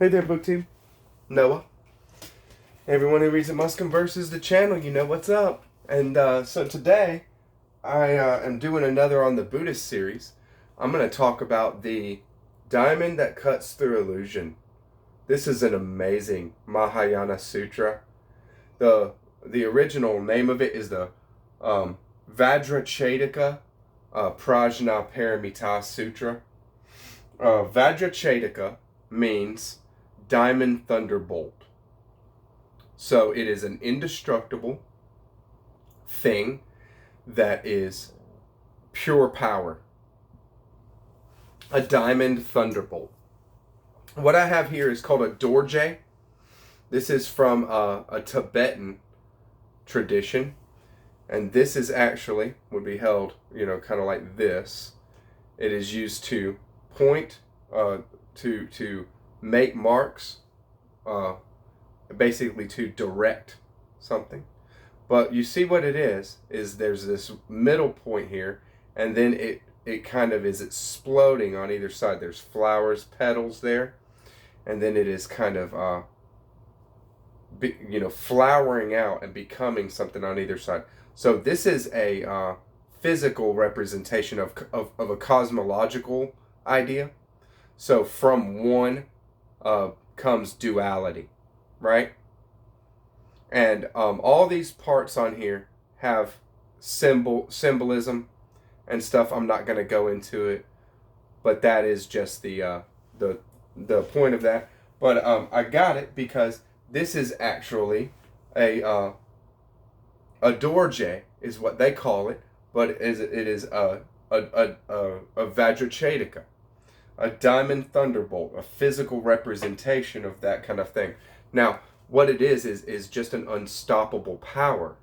Hey there, book team. Noah. Everyone who reads it must converses the channel. You know what's up. And so today, I am doing another on the Buddhist series. I'm going to talk about the diamond that cuts through illusion. This is an amazing Mahayana Sutra. The original name of it is the Vajracchedika Prajnaparamita Sutra. Vajracchedika means diamond thunderbolt. So it is an indestructible thing that is pure power. A diamond thunderbolt. What I have here is called a dorje. This is from a Tibetan tradition. And this is actually, would be held, kind of like this. It is used to point, to make marks, basically to direct something. But you see what it is there's this middle point here, and then it kind of is exploding on either side. There's flowers, petals there, and then it is kind of, flowering out and becoming something on either side. So this is a physical representation of a cosmological idea. So from one comes duality, right? And all these parts on here have symbolism and stuff. I'm not going to go into it, but that is just the point of that. But I got it because this is actually a dorje is what they call it, but it is a Vajracchedika, a diamond thunderbolt, a physical representation of that kind of thing. Now, what it is just an unstoppable power,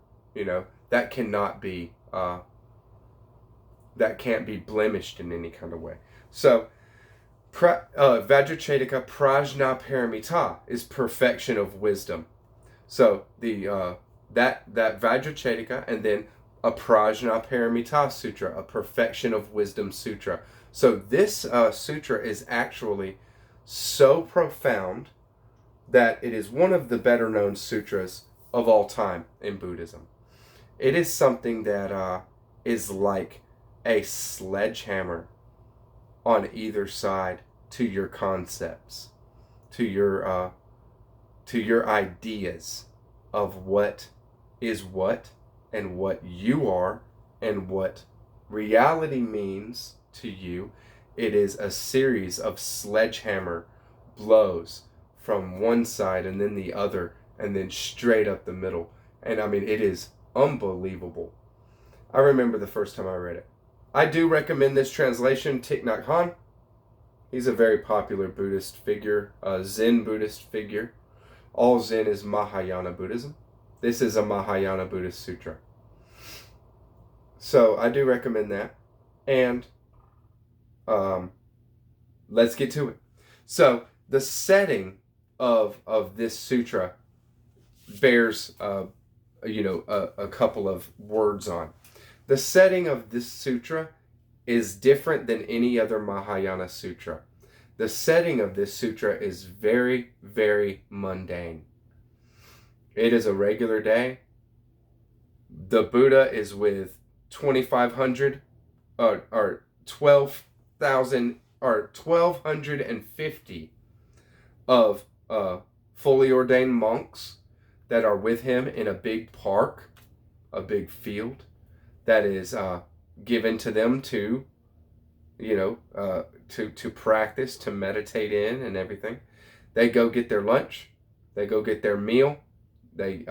that cannot be that can't be blemished in any kind of way. So Vajracchedika Prajnaparamita is perfection of wisdom. So the that Vajracchedika, and then a Prajnaparamita Sutra, a perfection of wisdom sutra. So this sutra is actually so profound that it is one of the better known sutras of all time in Buddhism. It is something that is like a sledgehammer on either side to your concepts, to your ideas of what is what, and what you are, and what reality means to you. It is a series of sledgehammer blows from one side and then the other, and then straight up the middle. And I mean, it is unbelievable. I remember the first time I read it. I do recommend this translation. Thich Nhat Hanh. He's a very popular Buddhist figure, a Zen Buddhist figure. All Zen is Mahayana Buddhism. This is a Mahayana Buddhist Sutra. So I do recommend that. And let's get to it. So the setting of this sutra bears a couple of words on. The setting of this sutra is different than any other Mahayana sutra. The setting of this sutra is very, very mundane. It is a regular day. The Buddha is with 2,500 or 12,000 or 1,250 of fully ordained monks that are with him in a big park, a big field that is given to them to practice, to meditate in and everything. They go get their lunch. They go get their meal. They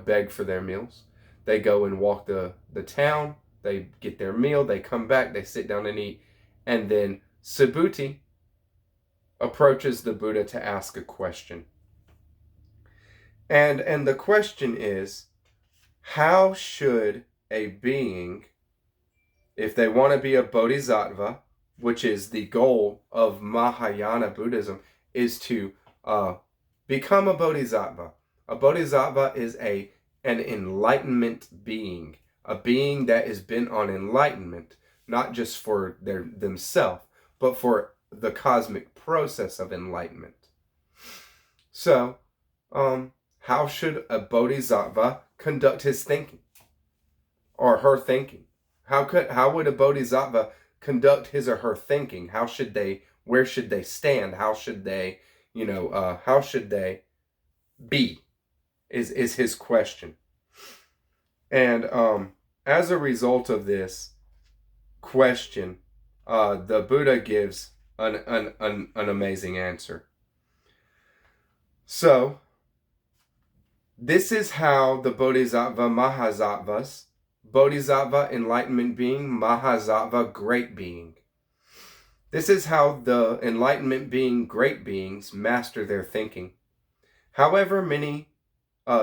beg for their meals. They go and walk the town. They get their meal. They come back. They sit down and eat. And then Subhuti approaches the Buddha to ask a question. And the question is, how should a being, if they want to be a bodhisattva, which is the goal of Mahayana Buddhism, is to become a bodhisattva. A bodhisattva is an enlightenment being, a being that has been on enlightenment, not just for themselves, but for the cosmic process of enlightenment. So, how should a bodhisattva conduct his thinking or her thinking? How would a bodhisattva conduct his or her thinking? Where should they stand? How should they, how should they be? Is his question. And as a result of this question, the Buddha gives an amazing answer. So, this is how the Bodhisattva Mahasattvas, Bodhisattva enlightenment being, Mahasattva great being. This is how the enlightenment being great beings master their thinking. However many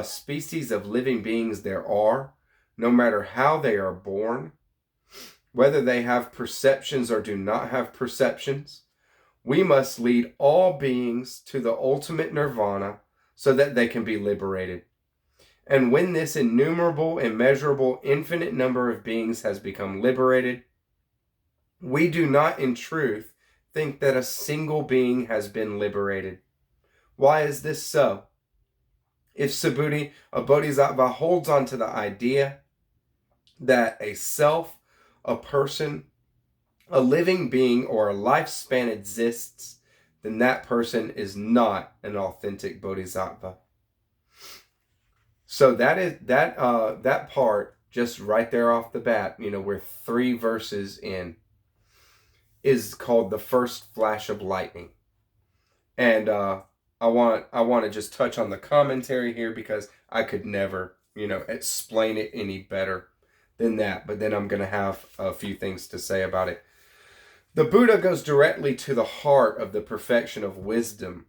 species of living beings there are, no matter how they are born, whether they have perceptions or do not have perceptions, we must lead all beings to the ultimate nirvana so that they can be liberated. And when this innumerable, immeasurable, infinite number of beings has become liberated, we do not in truth think that a single being has been liberated. Why is this so? If Subhuti, a bodhisattva, holds on to the idea that a self, a person, a living being, or a lifespan exists, then that person is not an authentic bodhisattva. So that part, just right there off the bat, we're 3 verses in, is called the first flash of lightning. And I want to just touch on the commentary here because I could never, explain it any better than that. But then I'm going to have a few things to say about it. The Buddha goes directly to the heart of the perfection of wisdom.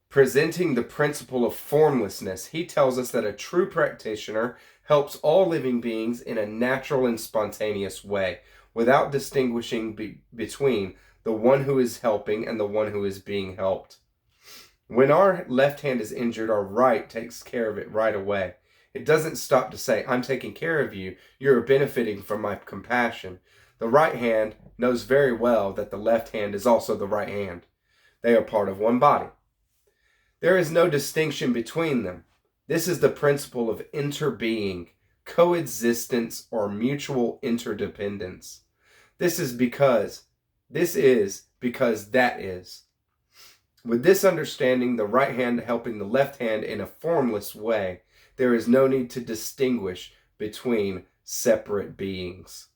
Presenting the principle of formlessness, he tells us that a true practitioner helps all living beings in a natural and spontaneous way, without distinguishing between the one who is helping and the one who is being helped. When our left hand is injured, our right takes care of it right away. It doesn't stop to say, I'm taking care of you, you're benefiting from my compassion. The right hand knows very well that the left hand is also the right hand. They are part of one body. There is no distinction between them. This is the principle of interbeing, coexistence, or mutual interdependence. This is because that is. With this understanding, the right hand helping the left hand in a formless way, there is no need to distinguish between separate beings.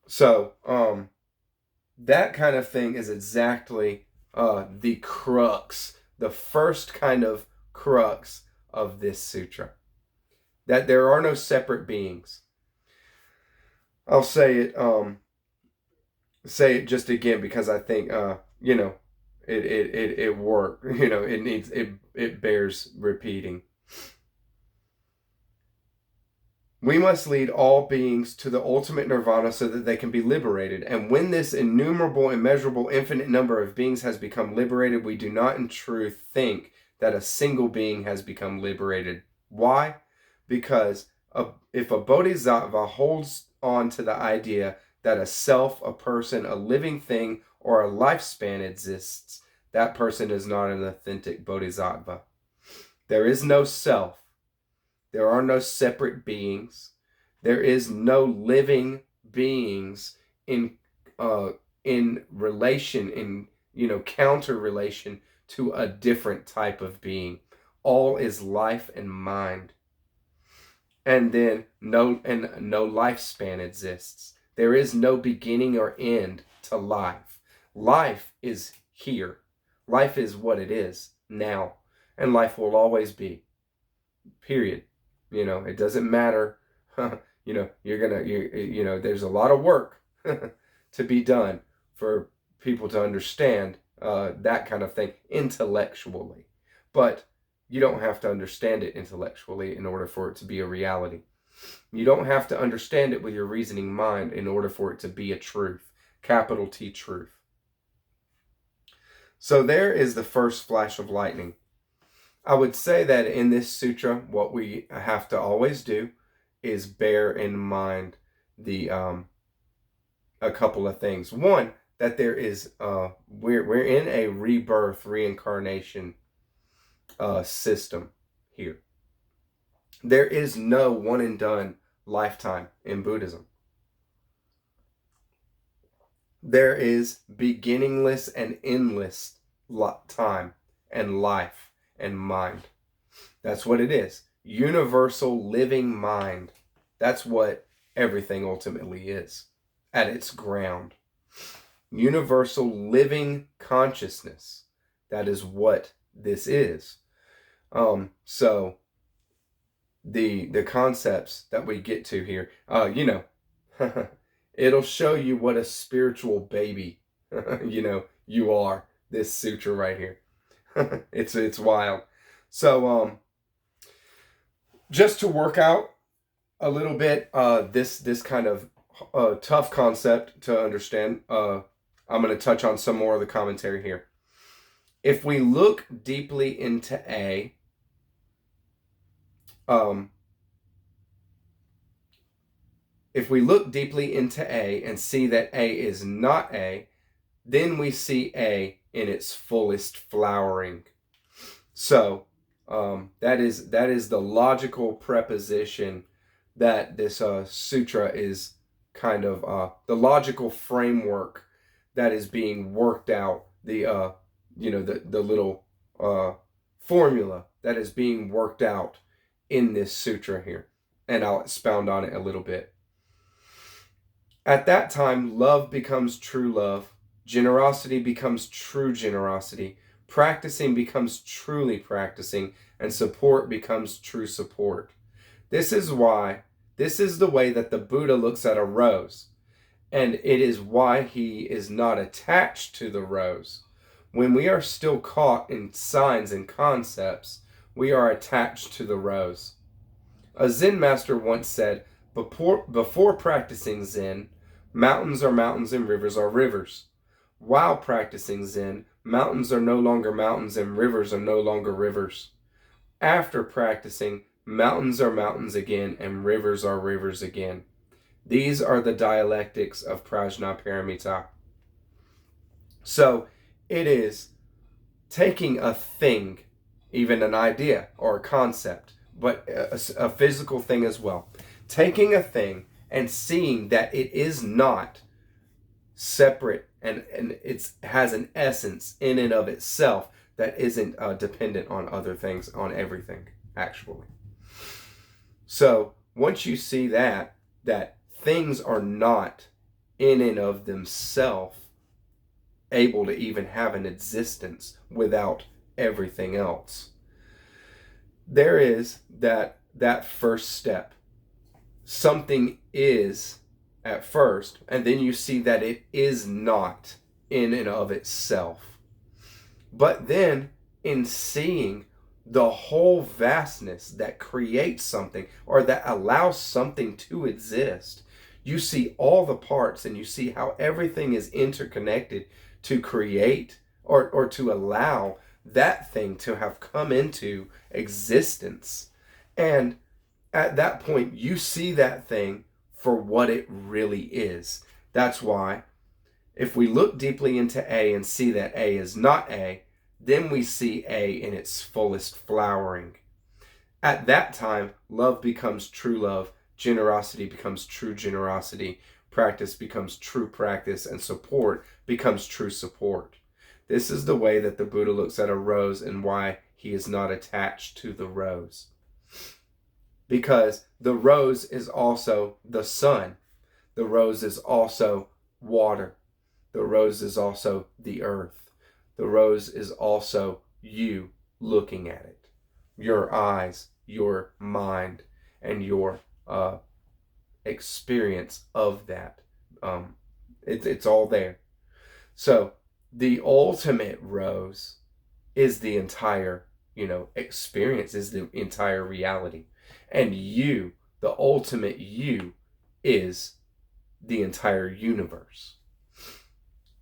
So, that kind of thing is exactly the crux, the first kind of crux of this sutra. That there are no separate beings. I'll say it just again because I think it worked. It bears repeating. We must lead all beings to the ultimate nirvana so that they can be liberated. And when this innumerable, immeasurable, infinite number of beings has become liberated, we do not in truth think that a single being has become liberated. Why? Because if a bodhisattva holds on to the idea that a self, a person, a living thing, or a lifespan exists, that person is not an authentic bodhisattva. There is no self. There are no separate beings. There is no living beings in relation, counter relation to a different type of being. All is life and mind. And then no lifespan exists. There is no beginning or end to life. Life is here. Life is what it is now. And life will always be. Period. It doesn't matter. There's a lot of work to be done for people to understand that kind of thing intellectually. But you don't have to understand it intellectually in order for it to be a reality. You don't have to understand it with your reasoning mind in order for it to be a truth. Capital T truth. So there is the first flash of lightning. I would say that in this sutra, what we have to always do is bear in mind a couple of things. One, that there is, we're in a rebirth, reincarnation system here. There is no one and done lifetime in Buddhism. There is beginningless and endless time and life and mind. That's what it is. Universal living mind. That's what everything ultimately is at its ground. Universal living consciousness. That is what this is. So the concepts that we get to here, it'll show you what a spiritual baby, you are. This sutra right here. It's wild. So just to work out a little bit this kind of tough concept to understand, I'm going to touch on some more of the commentary here. If we look deeply into A, if we look deeply into A and see that A is not A, then we see A in its fullest flowering. So that is the logical preposition that this sutra is kind of the logical framework that is being worked out, the little formula that is being worked out in this sutra here, and I'll expound on it a little bit. At that time, love becomes true love, generosity becomes true generosity, practicing becomes truly practicing, and support becomes true support. This is the way that the Buddha looks at a rose, and it is why he is not attached to the rose. When we are still caught in signs and concepts, we are attached to the rose. A Zen master once said, before practicing Zen, mountains are mountains and rivers are rivers. While practicing Zen, mountains are no longer mountains and rivers are no longer rivers. After practicing, mountains are mountains again and rivers are rivers again. These are the dialectics of Prajnaparamita. So it is taking a thing, even an idea or a concept, but a physical thing as well. Taking a thing and seeing that it is not separate and it has an essence in and of itself that isn't dependent on other things, on everything, actually. So once you see that things are not in and of themselves able to even have an existence without everything else, there is that first step. Something is at first, and then you see that it is not in and of itself. But then in seeing the whole vastness that creates something or that allows something to exist, you see all the parts and you see how everything is interconnected to create or to allow that thing to have come into existence. And at that point, you see that thing for what it really is. That's why if we look deeply into A and see that A is not A, then we see A in its fullest flowering. At that time, love becomes true love, generosity becomes true generosity, practice becomes true practice, and support becomes true support. This is the way that the Buddha looks at a rose and why he is not attached to the rose. Because the rose is also the sun. The rose is also water. The rose is also the earth. The rose is also you looking at it. Your eyes, your mind, and your experience of that. It's all there. So the ultimate rose is the entire, experience, is the entire reality. And you, the ultimate you, is the entire universe.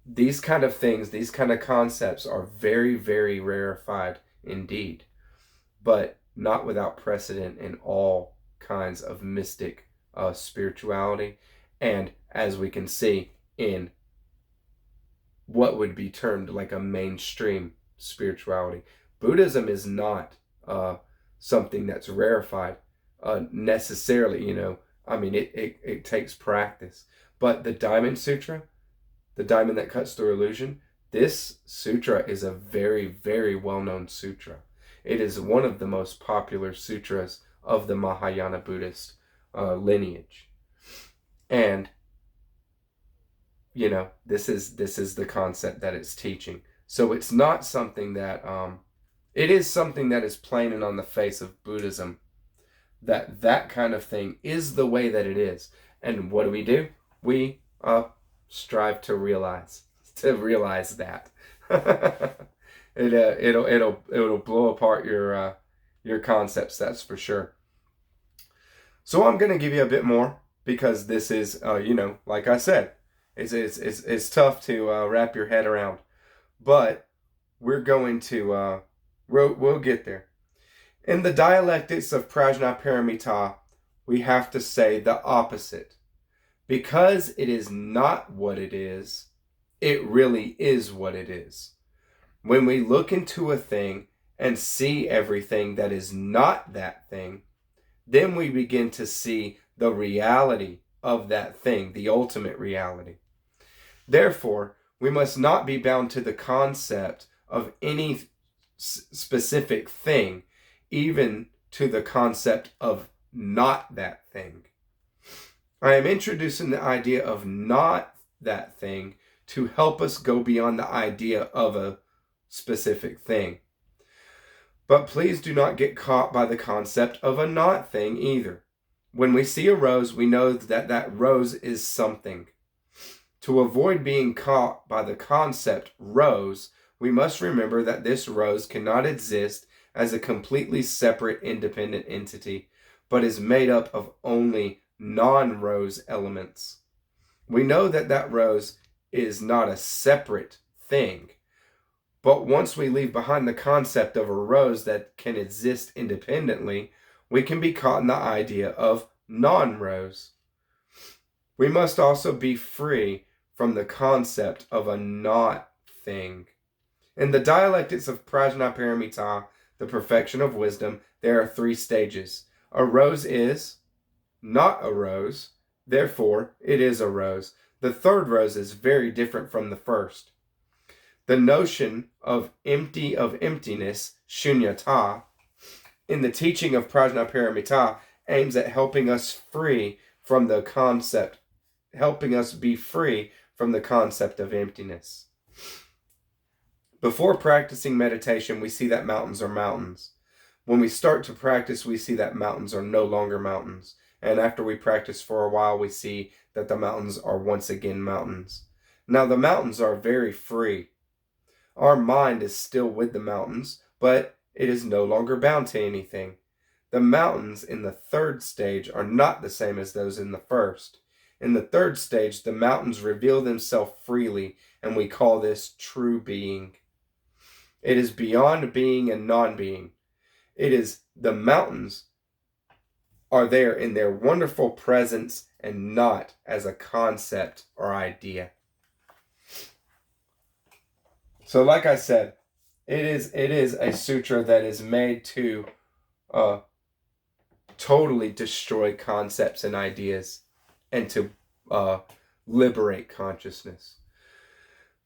These kind of things, these kind of concepts are very, very rarefied indeed, but not without precedent in all kinds of mystic spirituality, and as we can see in what would be termed like a mainstream spirituality. Buddhism is not something that's rarefied necessarily, I mean, it takes practice. But the Diamond Sutra, the diamond that cuts through illusion, this sutra is a very, very well-known sutra. It is one of the most popular sutras of the Mahayana Buddhist lineage. And this is the concept that it's teaching. So it's not something that it is something that is plain and on the face of Buddhism, that kind of thing is the way that it is. And what do? We strive to realize that. It'll blow apart your concepts, that's for sure. So I'm gonna give you a bit more, because this is like I said, it's tough to wrap your head around, but we're going to we'll get there. In the dialectics of Prajnaparamita, we have to say the opposite. Because it is not what it is, it really is what it is. When we look into a thing and see everything that is not that thing, then we begin to see the reality of that thing, the ultimate reality. Therefore, we must not be bound to the concept of any specific thing, even to the concept of not that thing. I am introducing the idea of not that thing to help us go beyond the idea of a specific thing. But please do not get caught by the concept of a not thing either. When we see a rose, we know that that rose is something. To avoid being caught by the concept rose, we must remember that this rose cannot exist as a completely separate independent entity, but is made up of only non-rose elements. We know that that rose is not a separate thing, but once we leave behind the concept of a rose that can exist independently, we can be caught in the idea of non-rose. We must also be free from the concept of a not thing. In the dialectics of Prajnaparamita, the perfection of wisdom, there are 3 stages. A rose is not a rose, therefore it is a rose. The third rose is very different from the first. The notion of empty of emptiness, shunyata, in the teaching of Prajnaparamita aims at helping us free from the concept, helping us be free from the concept of emptiness. Before practicing meditation, we see that mountains are mountains. When we start to practice, we see that mountains are no longer mountains. And after we practice for a while, we see that the mountains are once again mountains. Now, the mountains are very free. Our mind is still with the mountains, but it is no longer bound to anything. The mountains in the third stage are not the same as those in the first. In the third stage, the mountains reveal themselves freely, and we call this true being. It is beyond being and non-being. It is the mountains are there in their wonderful presence and not as a concept or idea. So like I said, it is a sutra that is made to totally destroy concepts and ideas and to liberate consciousness.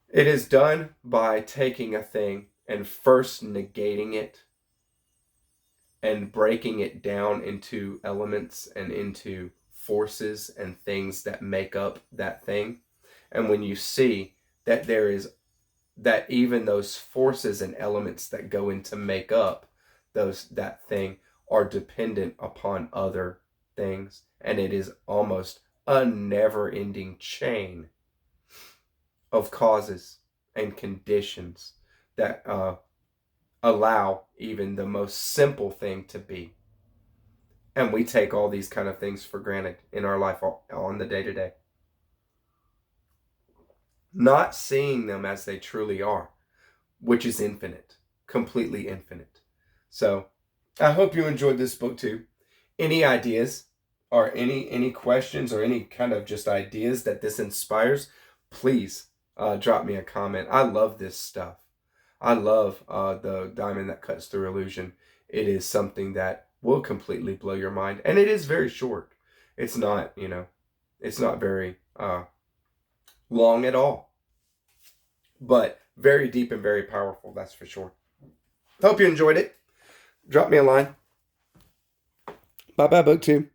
It is done by taking a thing and first negating it and breaking it down into elements and into forces and things that make up that thing. And when you see that that even those forces and elements that go into make up that thing are dependent upon other things, and it is almost a never-ending chain of causes and conditions that allow even the most simple thing to be. And we take all these kind of things for granted in our life on the day-to-day. Not seeing them as they truly are, which is infinite, completely infinite. So I hope you enjoyed this book too. Any ideas or any questions or any kind of just ideas that this inspires, please drop me a comment. I love this stuff. I love the diamond that cuts through illusion. It is something that will completely blow your mind. And it is very short. It's not, it's not very long at all. But very deep and very powerful, that's for sure. Hope you enjoyed it. Drop me a line. Bye-bye, BookTube.